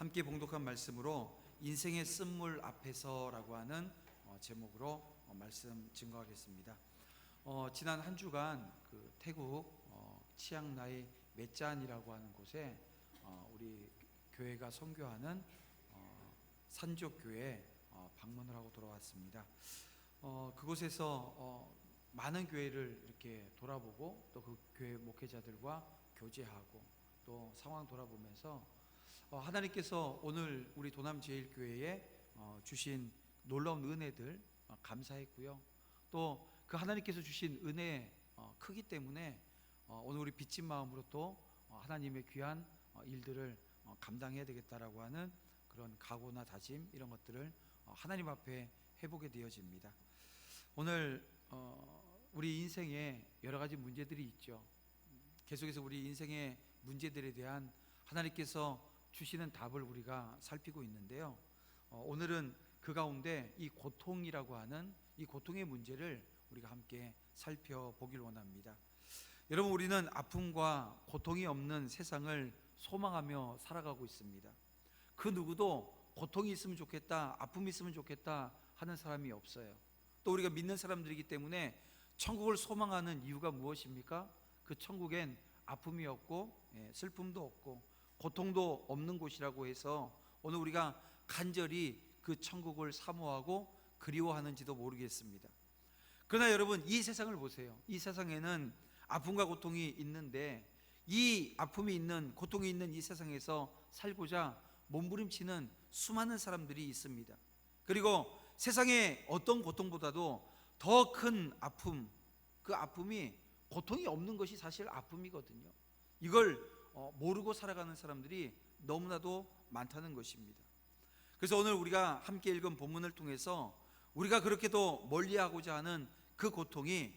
함께 봉독한 말씀으로 인생의 쓴물 앞에서라고 하는 제목으로 말씀 증거하겠습니다. 지난 한 주간 태국 치앙라이 메짠이라고 하는 곳에 우리 교회가 선교하는 산족교회 방문을 하고 돌아왔습니다. 그곳에서 많은 교회를 이렇게 돌아보고 또 그 교회 목회자들과 교제하고 또 상황 돌아보면서 하나님께서 오늘 우리 도남제일교회에 주신 놀라운 은혜들 감사했고요. 또 그 하나님께서 주신 은혜 크기 때문에 오늘 우리 빚진 마음으로 또 하나님의 귀한 일들을 감당해야 되겠다라고 하는 그런 각오나 다짐, 이런 것들을 하나님 앞에 해보게 되어집니다. 오늘 우리 인생에 여러 가지 문제들이 있죠. 계속해서 우리 인생의 문제들에 대한 하나님께서 주시는 답을 우리가 살피고 있는데요. 오늘은 그 가운데 이 고통이라고 하는 이 고통의 문제를 우리가 함께 살펴보길 원합니다. 여러분, 우리는 아픔과 고통이 없는 세상을 소망하며 살아가고 있습니다. 그 누구도 고통이 있으면 좋겠다, 아픔이 있으면 좋겠다 하는 사람이 없어요. 또 우리가 믿는 사람들이기 때문에 천국을 소망하는 이유가 무엇입니까? 그 천국엔 아픔이 없고 슬픔도 없고 고통도 없는 곳이라고 해서 오늘 우리가 간절히 그 천국을 사모하고 그리워하는지도 모르겠습니다. 그러나 여러분, 이 세상을 보세요. 이 세상에는 아픔과 고통이 있는데 이 아픔이 있는, 고통이 있는 이 세상에서 살고자 몸부림치는 수많은 사람들이 있습니다. 그리고 세상의 어떤 고통보다도 더 큰 아픔, 그 아픔이 고통이 없는 것이 사실 아픔이거든요. 이걸 모르고 살아가는 사람들이 너무나도 많다는 것입니다. 그래서 오늘 우리가 함께 읽은 본문을 통해서 우리가 그렇게도 멀리하고자 하는 그 고통이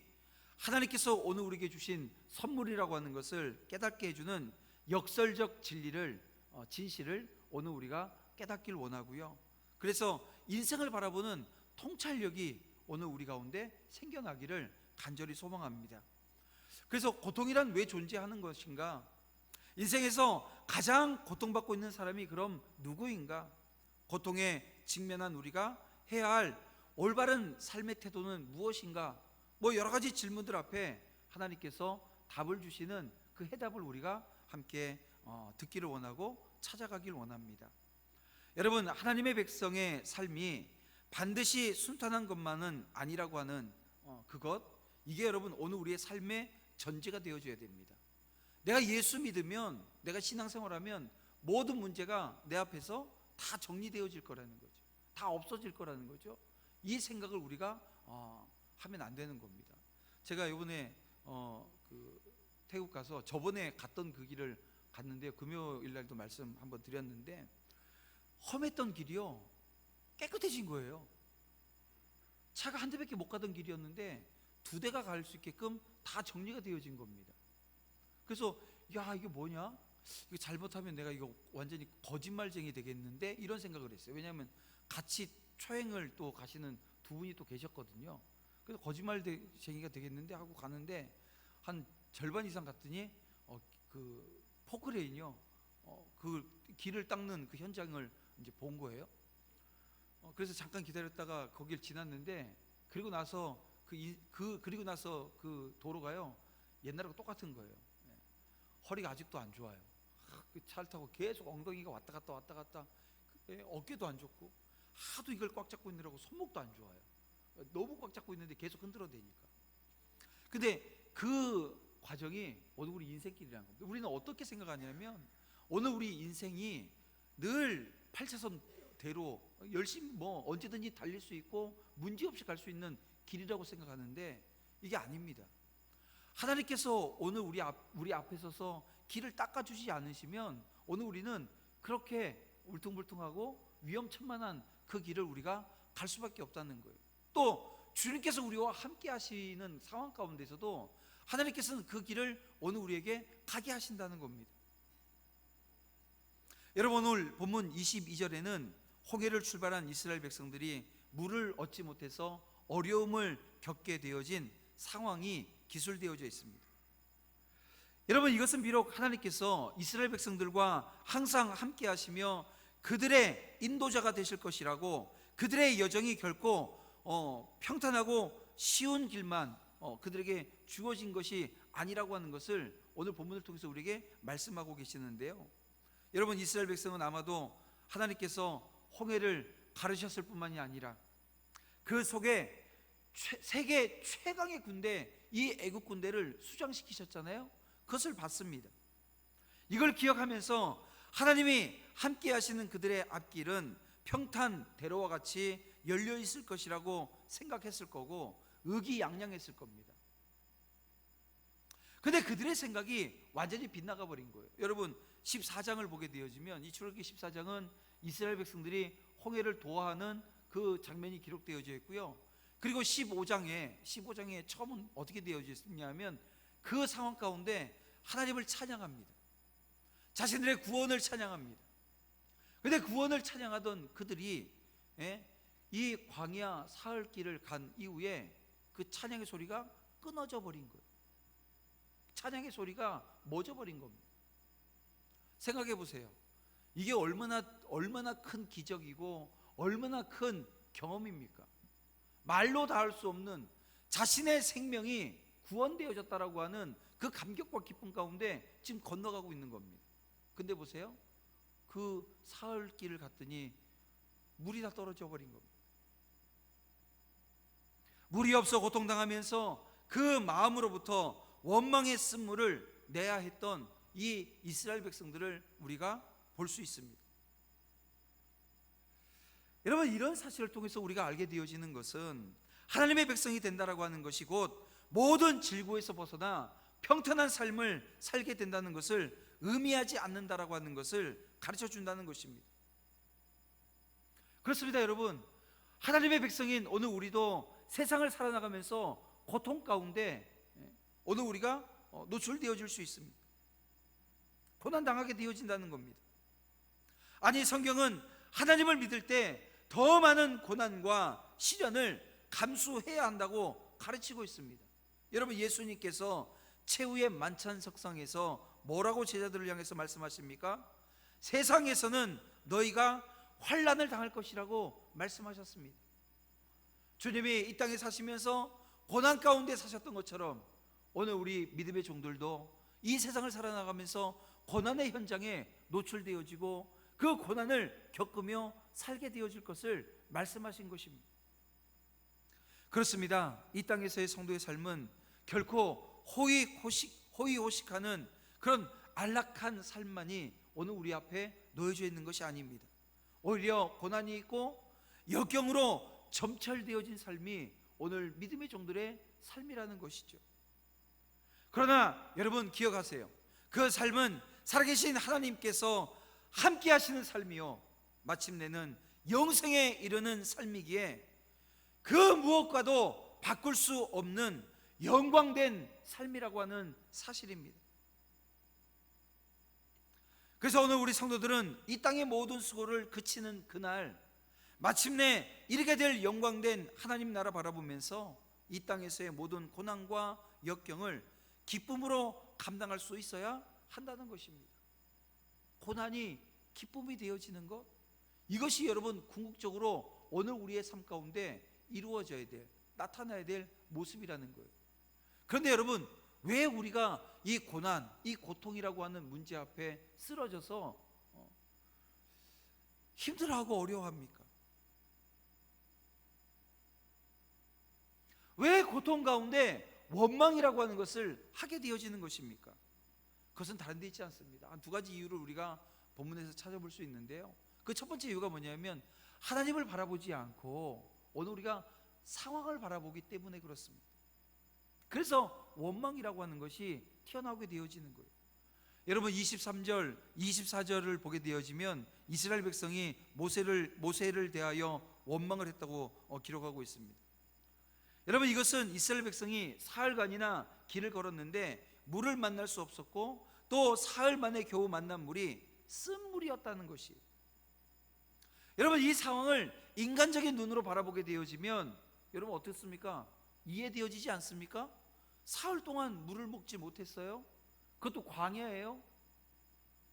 하나님께서 오늘 우리에게 주신 선물이라고 하는 것을 깨닫게 해주는 역설적 진실을 오늘 우리가 깨닫길 원하고요. 그래서 인생을 바라보는 통찰력이 오늘 우리 가운데 생겨나기를 간절히 소망합니다. 그래서 고통이란 왜 존재하는 것인가? 인생에서 가장 고통받고 있는 사람이 그럼 누구인가? 고통에 직면한 우리가 해야 할 올바른 삶의 태도는 무엇인가? 여러 가지 질문들 앞에 하나님께서 답을 주시는 그 해답을 우리가 함께 듣기를 원하고 찾아가길 원합니다. 여러분, 하나님의 백성의 삶이 반드시 순탄한 것만은 아니라고 하는 이게 여러분 오늘 우리의 삶의 전제가 되어줘야 됩니다. 내가 예수 믿으면, 내가 신앙생활하면 모든 문제가 내 앞에서 다 정리되어질 거라는 거죠. 다 없어질 거라는 거죠. 이 생각을 우리가 하면 안 되는 겁니다. 제가 이번에 태국 가서 저번에 갔던 그 길을 갔는데요, 금요일 날도 말씀 한번 드렸는데 험했던 길이요 깨끗해진 거예요. 차가 한 대밖에 못 가던 길이었는데 두 대가 갈 수 있게끔 다 정리가 되어진 겁니다. 그래서 이게 뭐냐? 이거 잘못하면 내가 이거 완전히 거짓말쟁이 되겠는데, 이런 생각을 했어요. 왜냐하면 같이 초행을 또 가시는 두 분이 또 계셨거든요. 그래서 거짓말쟁이가 되겠는데 하고 가는데 한 절반 이상 갔더니 그 포크레인이요 그 길을 닦는 그 현장을 이제 본 거예요. 그래서 잠깐 기다렸다가 거길 지났는데 그리고 나서 그 도로가요 옛날하고 똑같은 거예요. 허리가 아직도 안 좋아요. 그 차를 타고 계속 엉덩이가 왔다 갔다 어깨도 안 좋고 하도 이걸 꽉 잡고 있느라고 손목도 안 좋아요. 너무 꽉 잡고 있는데 계속 흔들어대니까. 근데 그 과정이 오늘 우리 인생길이라는 겁니다. 우리는 어떻게 생각하냐면 오늘 우리 인생이 늘 8차선대로 열심히 언제든지 달릴 수 있고 문제없이 갈 수 있는 길이라고 생각하는데 이게 아닙니다. 하나님께서 오늘 우리 앞에 서서 길을 닦아주지 않으시면 오늘 우리는 그렇게 울퉁불퉁하고 위험천만한 그 길을 우리가 갈 수밖에 없다는 거예요. 또 주님께서 우리와 함께 하시는 상황 가운데서도 하나님께서는 그 길을 오늘 우리에게 가게 하신다는 겁니다. 여러분, 오늘 본문 22절에는 홍해를 출발한 이스라엘 백성들이 물을 얻지 못해서 어려움을 겪게 되어진 상황이 기술되어져 있습니다. 여러분, 이것은 비록 하나님께서 이스라엘 백성들과 항상 함께 하시며 그들의 인도자가 되실 것이라고, 그들의 여정이 결코 평탄하고 쉬운 길만 그들에게 주어진 것이 아니라고 하는 것을 오늘 본문을 통해서 우리에게 말씀하고 계시는데요. 여러분, 이스라엘 백성은 아마도 하나님께서 홍해를 가르셨을 뿐만이 아니라 그 속에 세계 최강의 군대, 이 애국 군대를 수장시키셨잖아요. 그것을 봤습니다. 이걸 기억하면서 하나님이 함께 하시는 그들의 앞길은 평탄대로와 같이 열려 있을 것이라고 생각했을 거고 의기양양했을 겁니다. 근데 그들의 생각이 완전히 빗나가 버린 거예요. 여러분, 14장을 보게 되어지면, 이 출애굽기 14장은 이스라엘 백성들이 홍해를 도하는 그 장면이 기록되어져 있고요. 그리고 15장에 처음은 어떻게 되어져 있냐면 그 상황 가운데 하나님을 찬양합니다. 자신들의 구원을 찬양합니다. 근데 구원을 찬양하던 그들이 이 광야 사흘 길을 간 이후에 그 찬양의 소리가 끊어져 버린 거예요. 찬양의 소리가 멎어 버린 겁니다. 생각해 보세요. 이게 얼마나 큰 기적이고 얼마나 큰 경험입니까? 말로 다 할 수 없는 자신의 생명이 구원되어졌다라고 하는 그 감격과 기쁨 가운데 지금 건너가고 있는 겁니다. 근데 보세요, 그 사흘 길을 갔더니 물이 다 떨어져 버린 겁니다. 물이 없어 고통당하면서 그 마음으로부터 원망의 쓴물을 내야 했던 이 이스라엘 백성들을 우리가 볼 수 있습니다. 여러분, 이런 사실을 통해서 우리가 알게 되어지는 것은 하나님의 백성이 된다라고 하는 것이 곧 모든 질고에서 벗어나 평탄한 삶을 살게 된다는 것을 의미하지 않는다라고 하는 것을 가르쳐 준다는 것입니다. 그렇습니다. 여러분, 하나님의 백성인 오늘 우리도 세상을 살아나가면서 고통 가운데 오늘 우리가 노출되어질 수 있습니다. 고난당하게 되어진다는 겁니다. 아니, 성경은 하나님을 믿을 때 더 많은 고난과 시련을 감수해야 한다고 가르치고 있습니다. 여러분, 예수님께서 최후의 만찬석상에서 뭐라고 제자들을 향해서 말씀하십니까? 세상에서는 너희가 환난을 당할 것이라고 말씀하셨습니다. 주님이 이 땅에 사시면서 고난 가운데 사셨던 것처럼 오늘 우리 믿음의 종들도 이 세상을 살아나가면서 고난의 현장에 노출되어지고 그 고난을 겪으며 살게 되어질 것을 말씀하신 것입니다. 그렇습니다. 이 땅에서의 성도의 삶은 결코 호의호식하는 그런 안락한 삶만이 오늘 우리 앞에 놓여져 있는 것이 아닙니다. 오히려 고난이 있고 역경으로 점철되어진 삶이 오늘 믿음의 종들의 삶이라는 것이죠. 그러나 여러분, 기억하세요. 그 삶은 살아계신 하나님께서 함께 하시는 삶이요, 마침내는 영생에 이르는 삶이기에 그 무엇과도 바꿀 수 없는 영광된 삶이라고 하는 사실입니다. 그래서 오늘 우리 성도들은 이 땅의 모든 수고를 그치는 그날 마침내 이르게 될 영광된 하나님 나라 바라보면서 이 땅에서의 모든 고난과 역경을 기쁨으로 감당할 수 있어야 한다는 것입니다. 고난이 기쁨이 되어지는 것, 이것이 여러분 궁극적으로 오늘 우리의 삶 가운데 이루어져야 될, 나타나야 될 모습이라는 거예요. 그런데 여러분, 왜 우리가 이 고난, 이 고통이라고 하는 문제 앞에 쓰러져서 힘들어하고 어려워합니까? 왜 고통 가운데 원망이라고 하는 것을 하게 되어지는 것입니까? 그것은 다른 데 있지 않습니다. 한 두 가지 이유를 우리가 본문에서 찾아볼 수 있는데요, 그 첫 번째 이유가 뭐냐면 하나님을 바라보지 않고 오늘 우리가 상황을 바라보기 때문에 그렇습니다. 그래서 원망이라고 하는 것이 튀어나오게 되어지는 거예요. 여러분, 23절, 24절을 보게 되어지면 이스라엘 백성이 모세를 대하여 원망을 했다고 기록하고 있습니다. 여러분, 이것은 이스라엘 백성이 사흘간이나 길을 걸었는데 물을 만날 수 없었고 또 사흘 만에 겨우 만난 물이 쓴물이었다는 것이, 여러분, 이 상황을 인간적인 눈으로 바라보게 되어지면 여러분 어떻습니까? 이해되어지지 않습니까? 사흘 동안 물을 먹지 못했어요? 그것도 광야예요?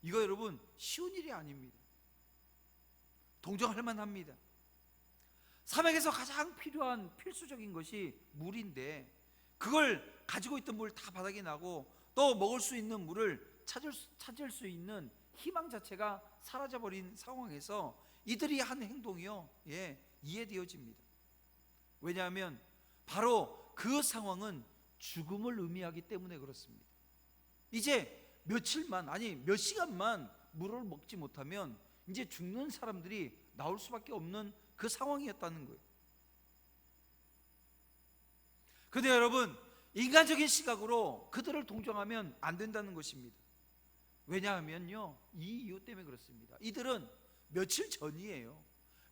이거 여러분 쉬운 일이 아닙니다. 동정할 만합니다. 사막에서 가장 필요한 필수적인 것이 물인데, 그걸 가지고 있던 물 다 바닥에 나고 또 먹을 수 있는 물을 찾을 수 있는 희망 자체가 사라져버린 상황에서 이들이 한 행동이요, 이해되어집니다. 왜냐하면 바로 그 상황은 죽음을 의미하기 때문에 그렇습니다. 이제 며칠만, 아니 몇 시간만 물을 먹지 못하면 이제 죽는 사람들이 나올 수밖에 없는 그 상황이었다는 거예요. 그런데 여러분, 인간적인 시각으로 그들을 동정하면 안 된다는 것입니다. 왜냐하면요, 이 이유 때문에 그렇습니다. 이들은 며칠 전이에요.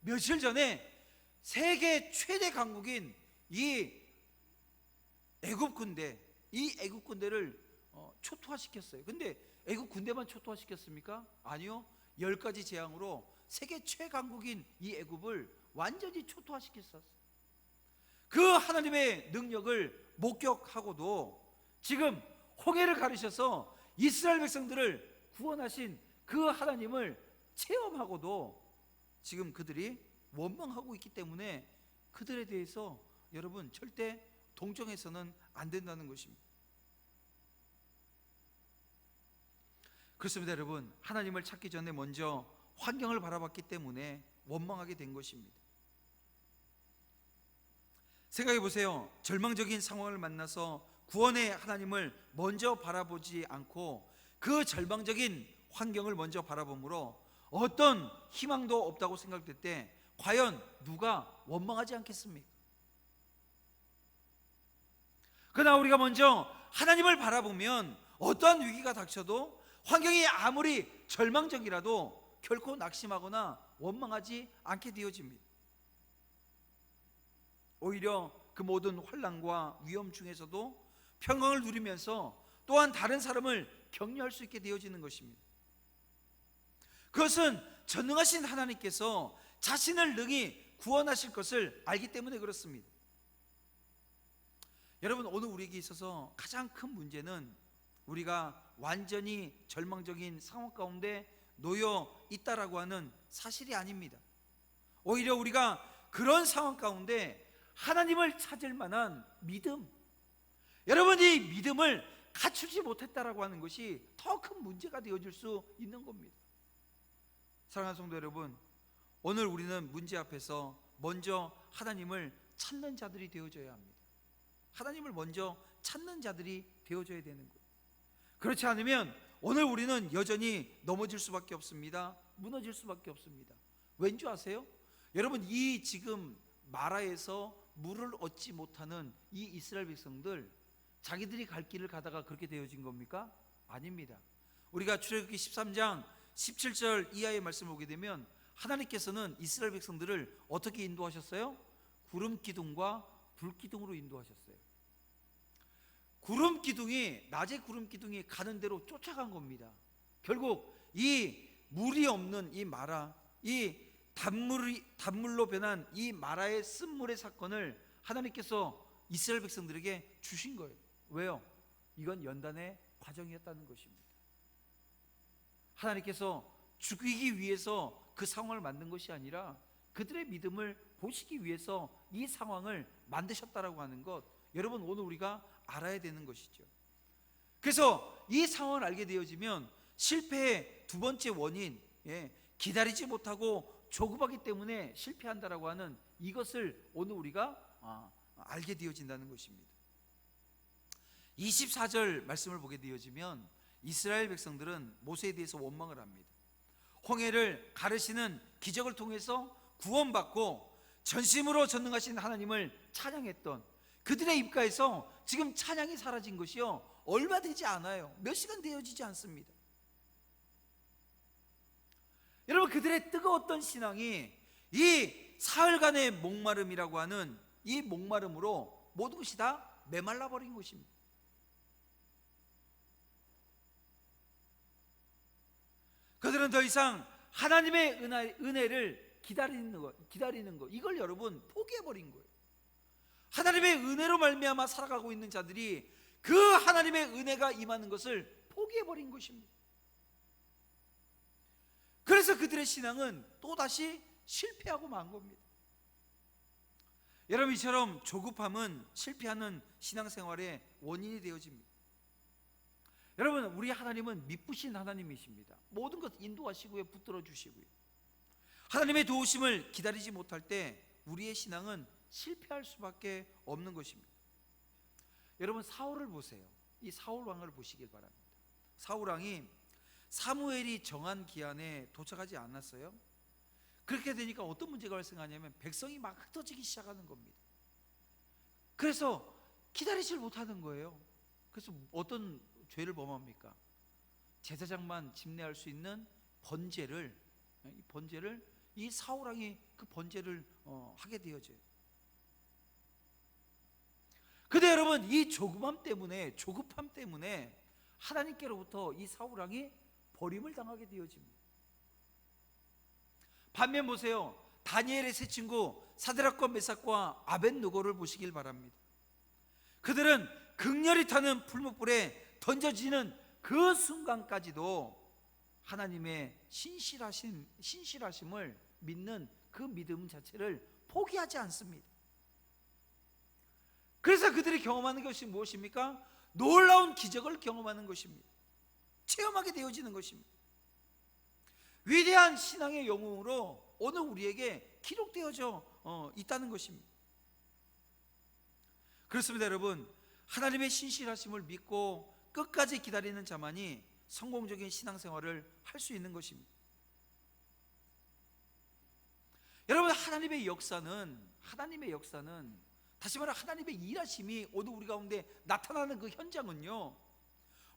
며칠 전에 세계 최대 강국인 이 애굽 군대, 이 애굽 군대를 초토화시켰어요. 근데 애굽 군대만 초토화시켰습니까? 아니요. 10가지 재앙으로 세계 최강국인 이 애굽을 완전히 초토화시켰었어요. 그 하나님의 능력을 목격하고도 지금 홍해를 가르셔서 이스라엘 백성들을 구원하신 그 하나님을 체험하고도 지금 그들이 원망하고 있기 때문에 그들에 대해서 여러분 절대 동정해서는 안 된다는 것입니다. 그렇습니다. 여러분, 하나님을 찾기 전에 먼저 환경을 바라봤기 때문에 원망하게 된 것입니다. 생각해 보세요. 절망적인 상황을 만나서 구원의 하나님을 먼저 바라보지 않고 그 절망적인 환경을 먼저 바라보므로 어떤 희망도 없다고 생각될 때 과연 누가 원망하지 않겠습니까? 그러나 우리가 먼저 하나님을 바라보면 어떠한 위기가 닥쳐도 환경이 아무리 절망적이라도 결코 낙심하거나 원망하지 않게 되어집니다. 오히려 그 모든 환난과 위험 중에서도 평강을 누리면서 또한 다른 사람을 격려할 수 있게 되어지는 것입니다. 그것은 전능하신 하나님께서 자신을 능히 구원하실 것을 알기 때문에 그렇습니다. 여러분, 오늘 우리에게 있어서 가장 큰 문제는 우리가 완전히 절망적인 상황 가운데 놓여 있다라고 하는 사실이 아닙니다. 오히려 우리가 그런 상황 가운데 하나님을 찾을 만한 믿음, 여러분 이 믿음을 갖추지 못했다라고 하는 것이 더 큰 문제가 되어질 수 있는 겁니다. 사랑하는 성도 여러분, 오늘 우리는 문제 앞에서 먼저 하나님을 찾는 자들이 되어져야 합니다. 하나님을 먼저 찾는 자들이 되어져야 되는 거예요. 그렇지 않으면 오늘 우리는 여전히 넘어질 수밖에 없습니다. 무너질 수밖에 없습니다. 왠지 아세요? 여러분, 이 지금 마라에서 물을 얻지 못하는 이 이스라엘 백성들, 자기들이 갈 길을 가다가 그렇게 되어진 겁니까? 아닙니다. 우리가 출애굽기 13장 17절 이하의 말씀을 보게 되면 하나님께서는 이스라엘 백성들을 어떻게 인도하셨어요? 구름 기둥과 불 기둥으로 인도하셨어요. 구름 기둥이, 낮에 구름 기둥이 가는 대로 쫓아간 겁니다. 결국 이 물이 없는 이 마라, 이 단물로 변한 이 마라의 쓴물의 사건을 하나님께서 이스라엘 백성들에게 주신 거예요. 왜요? 이건 연단의 과정이었다는 것입니다. 하나님께서 죽이기 위해서 그 상황을 만든 것이 아니라 그들의 믿음을 보시기 위해서 이 상황을 만드셨다라고 하는 것, 여러분 오늘 우리가 알아야 되는 것이죠. 그래서 이 상황을 알게 되어지면 실패의 두 번째 원인, 기다리지 못하고 조급하기 때문에 실패한다라고 하는 이것을 오늘 우리가 알게 되어진다는 것입니다. 24절 말씀을 보게 되어지면 이스라엘 백성들은 모세에 대해서 원망을 합니다. 홍해를 가르시는 기적을 통해서 구원받고 전심으로 전능하신 하나님을 찬양했던 그들의 입가에서 지금 찬양이 사라진 것이요, 얼마 되지 않아요. 몇 시간 되어지지 않습니다. 여러분, 그들의 뜨거웠던 신앙이 이 사흘간의 목마름이라고 하는 이 목마름으로 모든 것이 다 메말라 버린 것입니다. 그들은 더 이상 하나님의 은혜를 기다리는 것, 이걸 여러분 포기해버린 거예요. 하나님의 은혜로 말미암아 살아가고 있는 자들이 그 하나님의 은혜가 임하는 것을 포기해버린 것입니다. 그래서 그들의 신앙은 또다시 실패하고 만 겁니다. 여러분, 이처럼 조급함은 실패하는 신앙생활의 원인이 되어집니다. 여러분, 우리 하나님은 미쁘신 하나님이십니다. 모든 것 인도하시고요, 붙들어 주시고요. 하나님의 도우심을 기다리지 못할 때 우리의 신앙은 실패할 수밖에 없는 것입니다. 여러분, 사울을 보세요. 이 사울 왕을 보시길 바랍니다. 사울 왕이 사무엘이 정한 기한에 도착하지 않았어요. 그렇게 되니까 어떤 문제가 발생하냐면 백성이 막 흩어지기 시작하는 겁니다. 그래서 기다리질 못하는 거예요. 그래서 어떤 죄를 범합니까? 제사장만 집례할 수 있는 번제를, 이 사울 왕이 그 번제를 하게 되어져요. 근데 여러분, 이 조급함 때문에 하나님께로부터 이 사울 왕이 버림을 당하게 되어집니다. 반면 보세요, 다니엘의 세 친구 사드락과 메삭과 아벳느고를 보시길 바랍니다. 그들은 극렬히 타는 풀무불에 던져지는 그 순간까지도 하나님의 신실하심을 믿는 그 믿음 자체를 포기하지 않습니다. 그래서 그들이 경험하는 것이 무엇입니까? 놀라운 기적을 경험하는 것입니다. 체험하게 되어지는 것입니다. 위대한 신앙의 영웅으로 오늘 우리에게 기록되어져 있다는 것입니다. 그렇습니다. 여러분, 하나님의 신실하심을 믿고 끝까지 기다리는 자만이 성공적인 신앙생활을 할 수 있는 것입니다. 여러분, 하나님의 역사는 다시 말해 하나님의 일하심이 오늘 우리 가운데 나타나는 그 현장은요,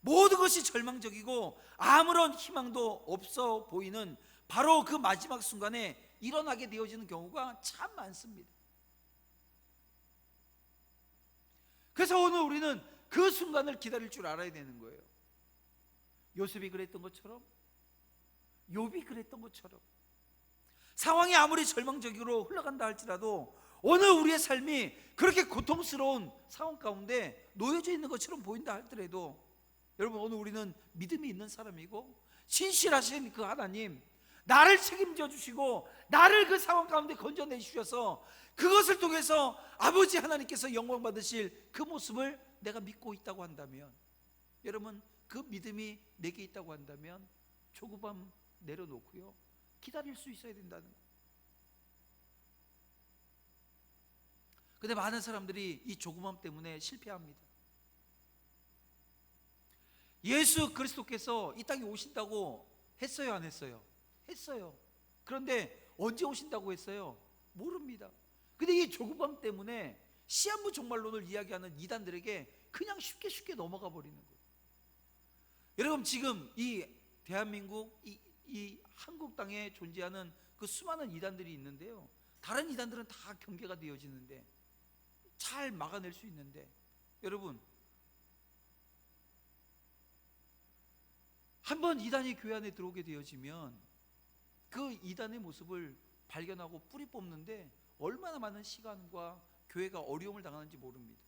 모든 것이 절망적이고 아무런 희망도 없어 보이는 바로 그 마지막 순간에 일어나게 되어지는 경우가 참 많습니다. 그래서 오늘 우리는 그 순간을 기다릴 줄 알아야 되는 거예요. 요셉이 그랬던 것처럼, 욥이 그랬던 것처럼, 상황이 아무리 절망적으로 흘러간다 할지라도 오늘 우리의 삶이 그렇게 고통스러운 상황 가운데 놓여져 있는 것처럼 보인다 할지라도, 여러분, 오늘 우리는 믿음이 있는 사람이고 신실하신 그 하나님, 나를 책임져 주시고 나를 그 상황 가운데 건져내 주셔서 그것을 통해서 아버지 하나님께서 영광 받으실 그 모습을 내가 믿고 있다고 한다면, 여러분, 그 믿음이 내게 있다고 한다면 조급함 내려놓고요, 기다릴 수 있어야 된다는 거예요. 근데 많은 사람들이 이 조급함 때문에 실패합니다. 예수 그리스도께서 이 땅에 오신다고 했어요, 안 했어요? 했어요. 그런데 언제 오신다고 했어요? 모릅니다. 근데 이 조급함 때문에 시한부 종말론을 이야기하는 이단들에게 그냥 쉽게 넘어가 버리는 거예요. 여러분, 지금 이 대한민국, 이 한국 땅에 존재하는 그 수많은 이단들이 있는데요, 다른 이단들은 다 경계가 되어지는데, 잘 막아낼 수 있는데, 여러분, 한번 이단이 교회 안에 들어오게 되어지면 그 이단의 모습을 발견하고 뿌리 뽑는데 얼마나 많은 시간과 교회가 어려움을 당하는지 모릅니다.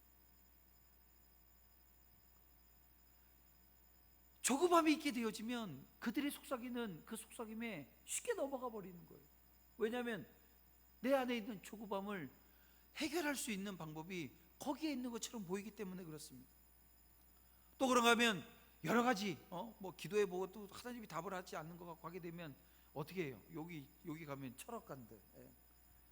조급함이 있게 되어지면 그들이 속삭이는 그 속삭임에 쉽게 넘어가 버리는 거예요. 왜냐하면 내 안에 있는 조급함을 해결할 수 있는 방법이 거기에 있는 것처럼 보이기 때문에 그렇습니다. 또 그런가 하면 여러 가지 뭐 기도해보고 또 하나님이 답을 하지 않는 것 같고 하게 되면 어떻게 해요? 여기 가면 철학관들,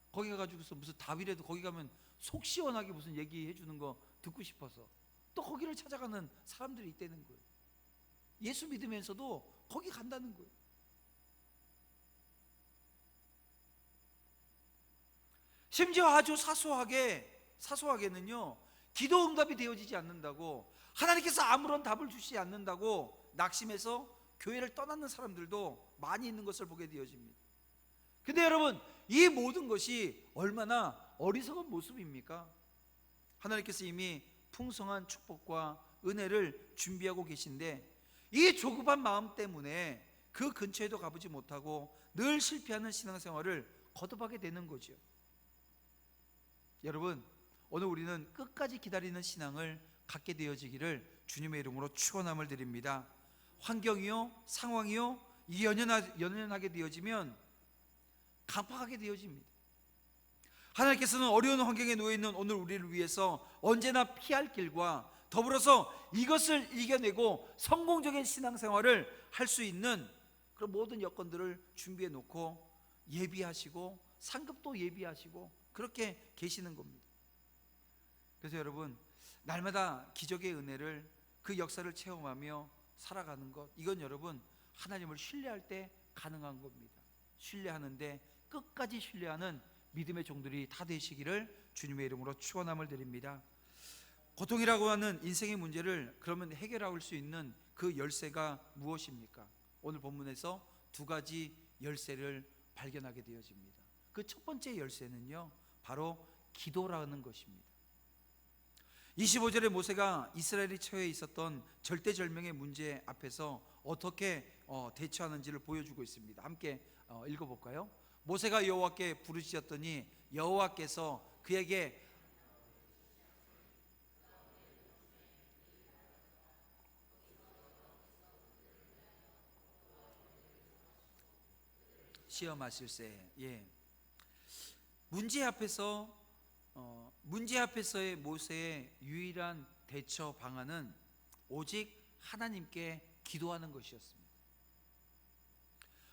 거기 가가지고서 무슨 답이라도 거기 가면 속 시원하게 무슨 얘기해 주는 거 듣고 싶어서 또 거기를 찾아가는 사람들이 있다는 거예요. 예수 믿으면서도 거기 간다는 거예요. 심지어 아주 사소하게는요, 기도 응답이 되어지지 않는다고, 하나님께서 아무런 답을 주시지 않는다고 낙심해서 교회를 떠나는 사람들도 많이 있는 것을 보게 되어집니다. 근데 여러분, 이 모든 것이 얼마나 어리석은 모습입니까? 하나님께서 이미 풍성한 축복과 은혜를 준비하고 계신데 이 조급한 마음 때문에 그 근처에도 가보지 못하고 늘 실패하는 신앙생활을 거듭하게 되는 거죠. 여러분, 오늘 우리는 끝까지 기다리는 신앙을 갖게 되어지기를 주님의 이름으로 축원함을 드립니다. 환경이요, 상황이요, 연연하게 되어지면 강팍하게 되어집니다. 하나님께서는 어려운 환경에 놓여 있는 오늘 우리를 위해서 언제나 피할 길과 더불어서 이것을 이겨내고 성공적인 신앙생활을 할 수 있는 그런 모든 여건들을 준비해 놓고 예비하시고 상급도 예비하시고 그렇게 계시는 겁니다. 그래서 여러분, 날마다 기적의 은혜를, 그 역사를 체험하며 살아가는 것, 이건 여러분 하나님을 신뢰할 때 가능한 겁니다. 신뢰하는데 끝까지 신뢰하는 믿음의 종들이 다 되시기를 주님의 이름으로 축원함을 드립니다. 고통이라고 하는 인생의 문제를 그러면 해결할 수 있는 그 열쇠가 무엇입니까? 오늘 본문에서 두 가지 열쇠를 발견하게 되어집니다. 그 첫 번째 열쇠는요, 바로 기도라는 것입니다. 25절에 모세가 이스라엘이 처해 있었던 절대절명의 문제 앞에서 어떻게 대처하는지를 보여주고 있습니다. 함께 읽어볼까요? 모세가 여호와께 부르짖었더니 여호와께서 그에게 시험하실세. 문제 앞에서의 모세의 유일한 대처 방안은 오직 하나님께 기도하는 것이었습니다.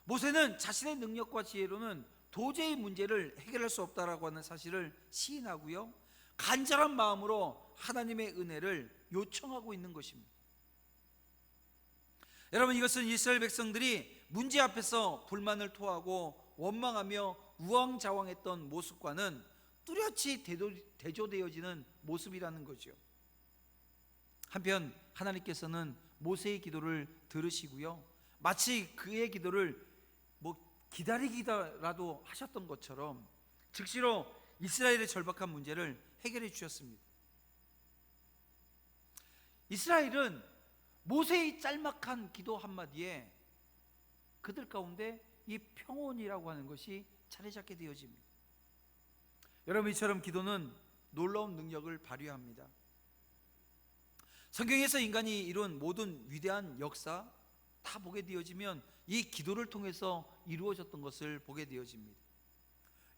모세는 자신의 능력과 지혜로는 도저히 문제를 해결할 수 없다라고 하는 사실을 시인하고요, 간절한 마음으로 하나님의 은혜를 요청하고 있는 것입니다. 여러분, 이것은 이스라엘 백성들이 문제 앞에서 불만을 토하고 원망하며 우왕좌왕했던 모습과는 뚜렷이 대조되어지는 모습이라는 거죠. 한편 하나님께서는 모세의 기도를 들으시고요, 마치 그의 기도를 기다리기라도 하셨던 것처럼 즉시로 이스라엘의 절박한 문제를 해결해 주셨습니다. 이스라엘은 모세의 짤막한 기도 한마디에 그들 가운데 이 평온이라고 하는 것이 자리 잡게 되어집니다. 여러분, 이처럼 기도는 놀라운 능력을 발휘합니다. 성경에서 인간이 이룬 모든 위대한 역사 다 보게 되어지면 이 기도를 통해서 이루어졌던 것을 보게 되어집니다.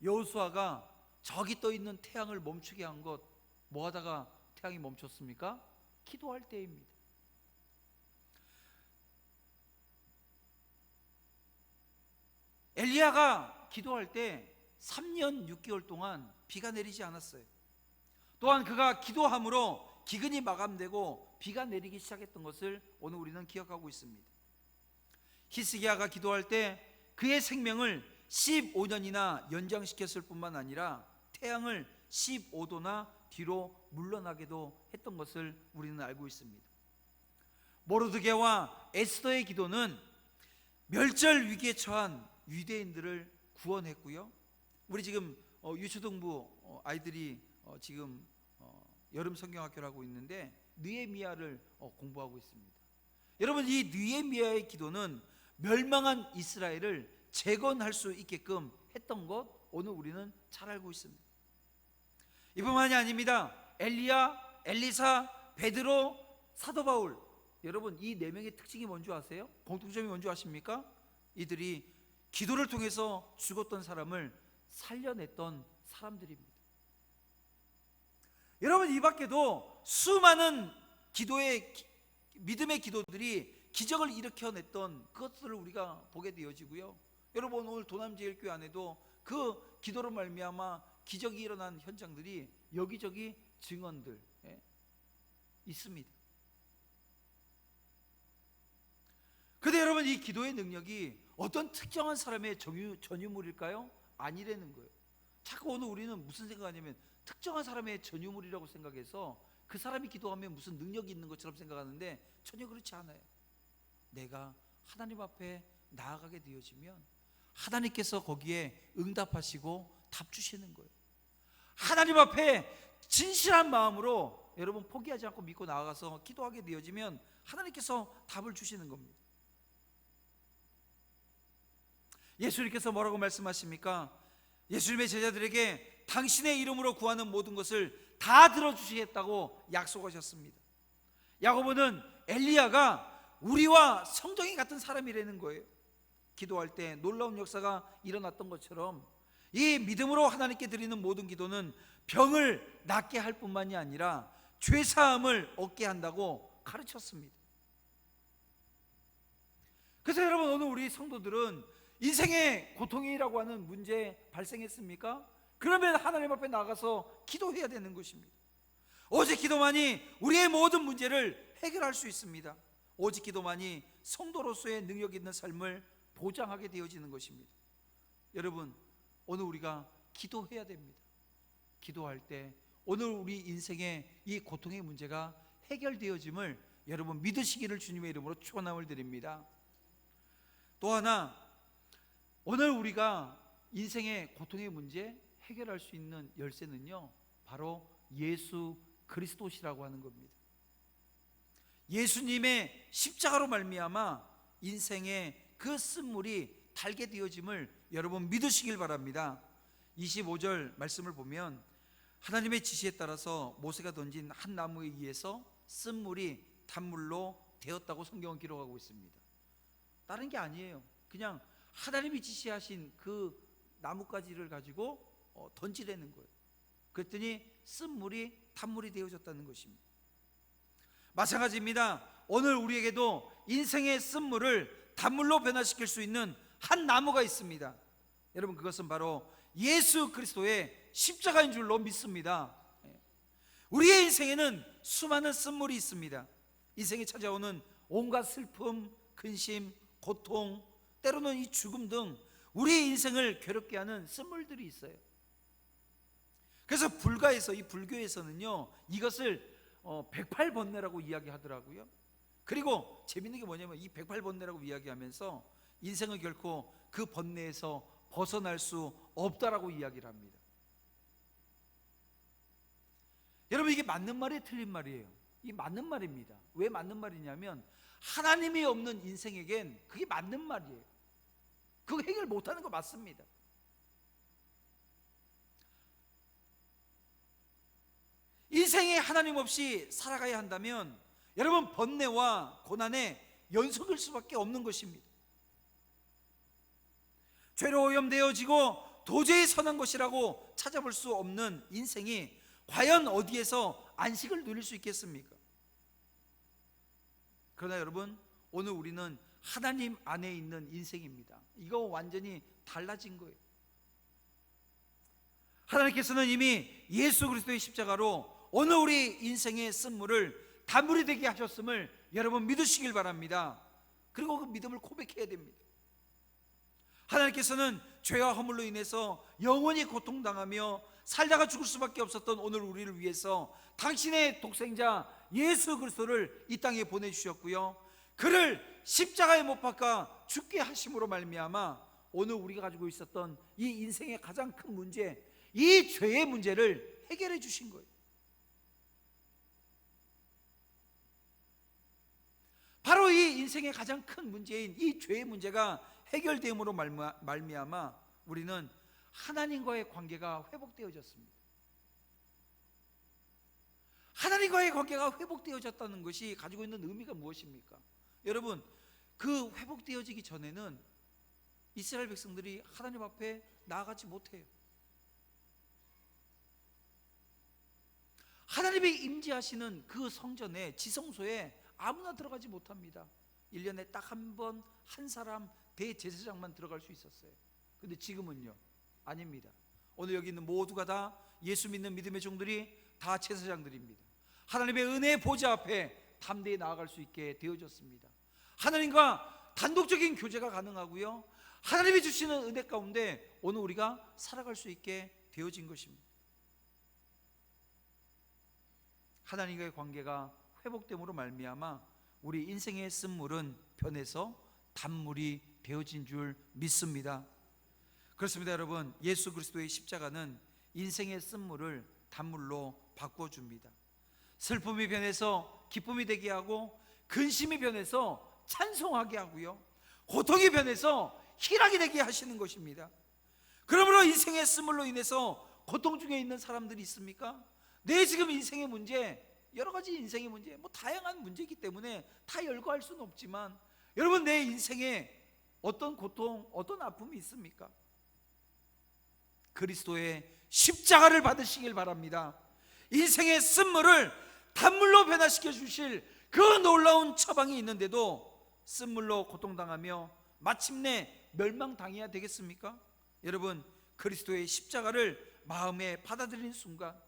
여호수아가 저기 떠 있는 태양을 멈추게 한 것, 뭐 하다가 태양이 멈췄습니까? 기도할 때입니다. 엘리야가 기도할 때 3년 6개월 동안 비가 내리지 않았어요. 또한 그가 기도함으로 기근이 마감되고 비가 내리기 시작했던 것을 오늘 우리는 기억하고 있습니다. 히스기야가 기도할 때 그의 생명을 15년이나 연장시켰을 뿐만 아니라 태양을 15도나 뒤로 물러나게도 했던 것을 우리는 알고 있습니다. 모르드게와 에스더의 기도는 멸절 위기에 처한 유대인들을 구원했고요, 우리 지금 유초등부 아이들이 지금 여름 성경학교를 하고 있는데 느헤미야를 공부하고 있습니다. 여러분, 이 느헤미야의 기도는 멸망한 이스라엘을 재건할 수 있게끔 했던 것, 오늘 우리는 잘 알고 있습니다. 이뿐만이 아닙니다. 엘리야, 엘리사, 베드로, 사도 바울, 여러분 이 네 명의 특징이 뭔지 아세요? 공통점이 뭔지 아십니까? 이들이 기도를 통해서 죽었던 사람을 살려냈던 사람들입니다. 여러분, 이 밖에도 수많은 믿음의 기도들이 기적을 일으켜냈던 그것들을 우리가 보게 되어지고요, 여러분 오늘 도남제일교회 안에도 그 기도로 말미암아 기적이 일어난 현장들이 여기저기 증언들 있습니다. 그런데 여러분, 이 기도의 능력이 어떤 특정한 사람의 전유물일까요? 아니라는 거예요. 자꾸 오늘 우리는 무슨 생각하냐면 특정한 사람의 전유물이라고 생각해서 그 사람이 기도하면 무슨 능력이 있는 것처럼 생각하는데 전혀 그렇지 않아요. 내가 하나님 앞에 나아가게 되어지면 하나님께서 거기에 응답하시고 답 주시는 거예요. 하나님 앞에 진실한 마음으로 여러분 포기하지 않고 믿고 나아가서 기도하게 되어지면 하나님께서 답을 주시는 겁니다. 예수님께서 뭐라고 말씀하십니까? 예수님의 제자들에게 당신의 이름으로 구하는 모든 것을 다 들어주시겠다고 약속하셨습니다. 야고보는 엘리야가 우리와 성정이 같은 사람이라는 거예요. 기도할 때 놀라운 역사가 일어났던 것처럼 이 믿음으로 하나님께 드리는 모든 기도는 병을 낫게 할 뿐만이 아니라 죄사함을 얻게 한다고 가르쳤습니다. 그래서 여러분, 오늘 우리 성도들은 인생의 고통이라고 하는 문제 발생했습니까? 그러면 하나님 앞에 나가서 기도해야 되는 것입니다. 오직 기도만이 우리의 모든 문제를 해결할 수 있습니다. 오직 기도만이 성도로서의 능력 있는 삶을 보장하게 되어지는 것입니다. 여러분, 오늘 우리가 기도해야 됩니다. 기도할 때 오늘 우리 인생의 이 고통의 문제가 해결되어짐을 여러분 믿으시기를 주님의 이름으로 축원함을 드립니다. 또 하나, 오늘 우리가 인생의 고통의 문제 해결할 수 있는 열쇠는요, 바로 예수 그리스도시라고 하는 겁니다. 예수님의 십자가로 말미암아 인생의 그 쓴물이 달게 되어짐을 여러분 믿으시길 바랍니다. 25절 말씀을 보면 하나님의 지시에 따라서 모세가 던진 한 나무에 의해서 쓴물이 단물로 되었다고 성경은 기록하고 있습니다. 다른 게 아니에요. 그냥 하나님이 지시하신 그 나뭇가지를 가지고 던지라는 거예요. 그랬더니 쓴물이 단물이 되어졌다는 것입니다. 마찬가지입니다. 오늘 우리에게도 인생의 쓴물을 단물로 변화시킬 수 있는 한 나무가 있습니다. 여러분, 그것은 바로 예수 그리스도의 십자가인 줄로 믿습니다. 우리의 인생에는 수많은 쓴물이 있습니다. 인생에 찾아오는 온갖 슬픔, 근심, 고통, 때로는 이 죽음 등 우리의 인생을 괴롭게 하는 쓴물들이 있어요. 그래서 이 불교에서는요, 이것을 108번뇌라고 이야기하더라고요. 그리고 재밌는 게 뭐냐면 이 108번뇌라고 이야기하면서 인생은 결코 그 번뇌에서 벗어날 수 없다라고 이야기를 합니다. 여러분, 이게 맞는 말이에요, 틀린 말이에요? 이 맞는 말입니다. 왜 맞는 말이냐면 하나님이 없는 인생에겐 그게 맞는 말이에요. 그거 해결 못하는 거 맞습니다. 인생에 하나님 없이 살아가야 한다면 여러분, 번뇌와 고난의 연속일 수밖에 없는 것입니다. 죄로 오염되어지고 도저히 선한 것이라고 찾아볼 수 없는 인생이 과연 어디에서 안식을 누릴 수 있겠습니까? 그러나 여러분, 오늘 우리는 하나님 안에 있는 인생입니다. 이거 완전히 달라진 거예요. 하나님께서는 이미 예수 그리스도의 십자가로 오늘 우리 인생의 쓴물을 단물이 되게 하셨음을 여러분 믿으시길 바랍니다. 그리고 그 믿음을 고백해야 됩니다. 하나님께서는 죄와 허물로 인해서 영원히 고통당하며 살다가 죽을 수밖에 없었던 오늘 우리를 위해서 당신의 독생자 예수 그리스도를 이 땅에 보내주셨고요, 그를 십자가에 못 박아 죽게 하심으로 말미암아 오늘 우리가 가지고 있었던 이 인생의 가장 큰 문제, 이 죄의 문제를 해결해 주신 거예요. 바로 이 인생의 가장 큰 문제인 이 죄의 문제가 해결됨으로 말미암아 우리는 하나님과의 관계가 회복되어졌습니다. 하나님과의 관계가 회복되어졌다는 것이 가지고 있는 의미가 무엇입니까? 여러분, 그 회복되어지기 전에는 이스라엘 백성들이 하나님 앞에 나아가지 못해요. 하나님이 임재하시는 그 성전에, 지성소에 아무나 들어가지 못합니다. 1년에 딱 한 번 한 사람 대제사장만 들어갈 수 있었어요. 근데 지금은요, 아닙니다. 오늘 여기 있는 모두가 다 예수 믿는 믿음의 종들이 다 제사장들입니다. 하나님의 은혜의 보좌 앞에 담대히 나아갈 수 있게 되어졌습니다. 하나님과 단독적인 교제가 가능하고요, 하나님이 주시는 은혜 가운데 오늘 우리가 살아갈 수 있게 되어진 것입니다. 하나님과의 관계가 회복됨으로 말미암아 우리 인생의 쓴물은 변해서 단물이 되어진 줄 믿습니다. 그렇습니다. 여러분, 예수 그리스도의 십자가는 인생의 쓴물을 단물로 바꿔줍니다. 슬픔이 변해서 기쁨이 되게 하고, 근심이 변해서 찬송하게 하고요, 고통이 변해서 희락이 되게 하시는 것입니다. 그러므로 인생의 쓴물로 인해서 고통 중에 있는 사람들이 있습니까? 내 지금 인생의 문제, 여러 가지 인생의 문제, 다양한 문제이기 때문에 다 열거할 수는 없지만, 여러분, 내 인생에 어떤 고통, 어떤 아픔이 있습니까? 그리스도의 십자가를 받으시길 바랍니다. 인생의 쓴물을 단물로 변화시켜 주실 그 놀라운 처방이 있는데도 쓴물로 고통당하며 마침내 멸망당해야 되겠습니까? 여러분, 그리스도의 십자가를 마음에 받아들이는 순간,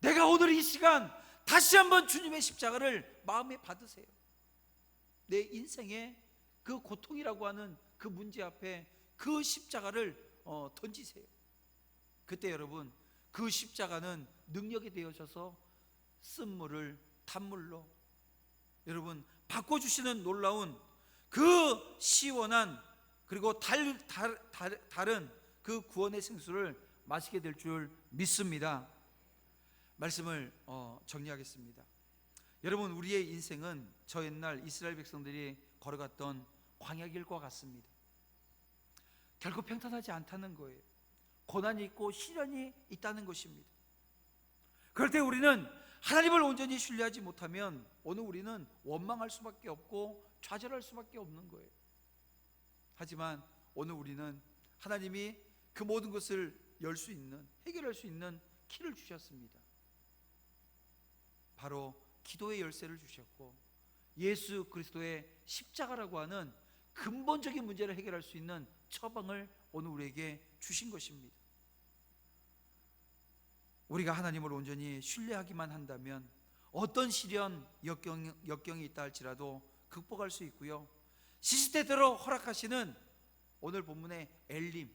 내가 오늘 이 시간 다시 한번 주님의 십자가를 마음에 받으세요. 내 인생의 그 고통이라고 하는 그 문제 앞에 그 십자가를 던지세요. 그때 여러분, 그 십자가는 능력이 되어져서 쓴물을 단물로 여러분 바꿔주시는 놀라운 그 시원한 그리고 다른 그 구원의 생수를 마시게 될 줄 믿습니다. 말씀을 정리하겠습니다. 여러분, 우리의 인생은 저 옛날 이스라엘 백성들이 걸어갔던 광야길과 같습니다. 결코 평탄하지 않다는 거예요. 고난이 있고 시련이 있다는 것입니다. 그럴 때 우리는 하나님을 온전히 신뢰하지 못하면 오늘 우리는 원망할 수밖에 없고 좌절할 수밖에 없는 거예요. 하지만 오늘 우리는 하나님이 그 모든 것을 열 수 있는, 해결할 수 있는 키를 주셨습니다. 바로 기도의 열쇠를 주셨고 예수 그리스도의 십자가라고 하는 근본적인 문제를 해결할 수 있는 처방을 오늘 우리에게 주신 것입니다. 우리가 하나님을 온전히 신뢰하기만 한다면 어떤 시련, 역경이 있다 할지라도 극복할 수 있고요, 시시때때로 허락하시는 오늘 본문의 엘림,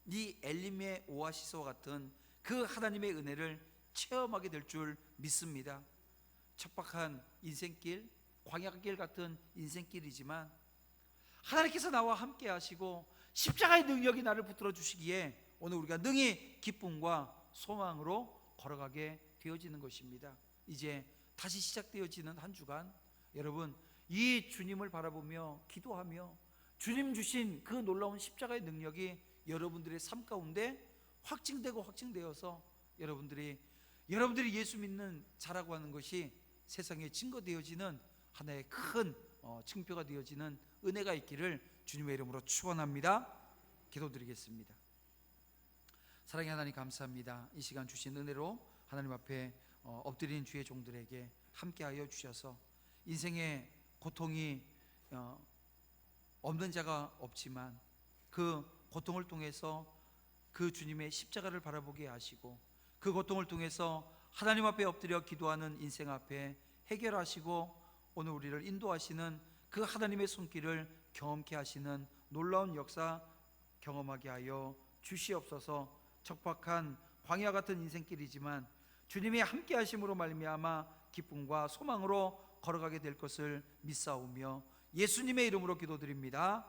이 엘림의 오아시스와 같은 그 하나님의 은혜를 체험하게 될 줄 믿습니다. 척박한 인생길, 광야길 같은 인생길이지만 하나님께서 나와 함께 하시고 십자가의 능력이 나를 붙들어 주시기에 오늘 우리가 능히 기쁨과 소망으로 걸어가게 되어지는 것입니다. 이제 다시 시작되어지는 한 주간, 여러분 이 주님을 바라보며 기도하며 주님 주신 그 놀라운 십자가의 능력이 여러분들의 삶 가운데 확증되고 확증되어서 여러분들이 예수 믿는 자라고 하는 것이 세상에 증거되어지는 하나의 큰 증표가 되어지는 은혜가 있기를 주님의 이름으로 축원합니다. 기도드리겠습니다. 사랑의 하나님, 감사합니다. 이 시간 주신 은혜로 하나님 앞에 엎드린 주의 종들에게 함께하여 주셔서 인생의 고통이 없는 자가 없지만 그 고통을 통해서 그 주님의 십자가를 바라보게 하시고 그 고통을 통해서 하나님 앞에 엎드려 기도하는 인생 앞에 해결하시고 오늘 우리를 인도하시는 그 하나님의 손길을 경험케 하시는 놀라운 역사 경험하게 하여 주시옵소서. 척박한 광야 같은 인생길이지만 주님의 함께 하심으로 말미암아 기쁨과 소망으로 걸어가게 될 것을 믿사오며 예수님의 이름으로 기도드립니다.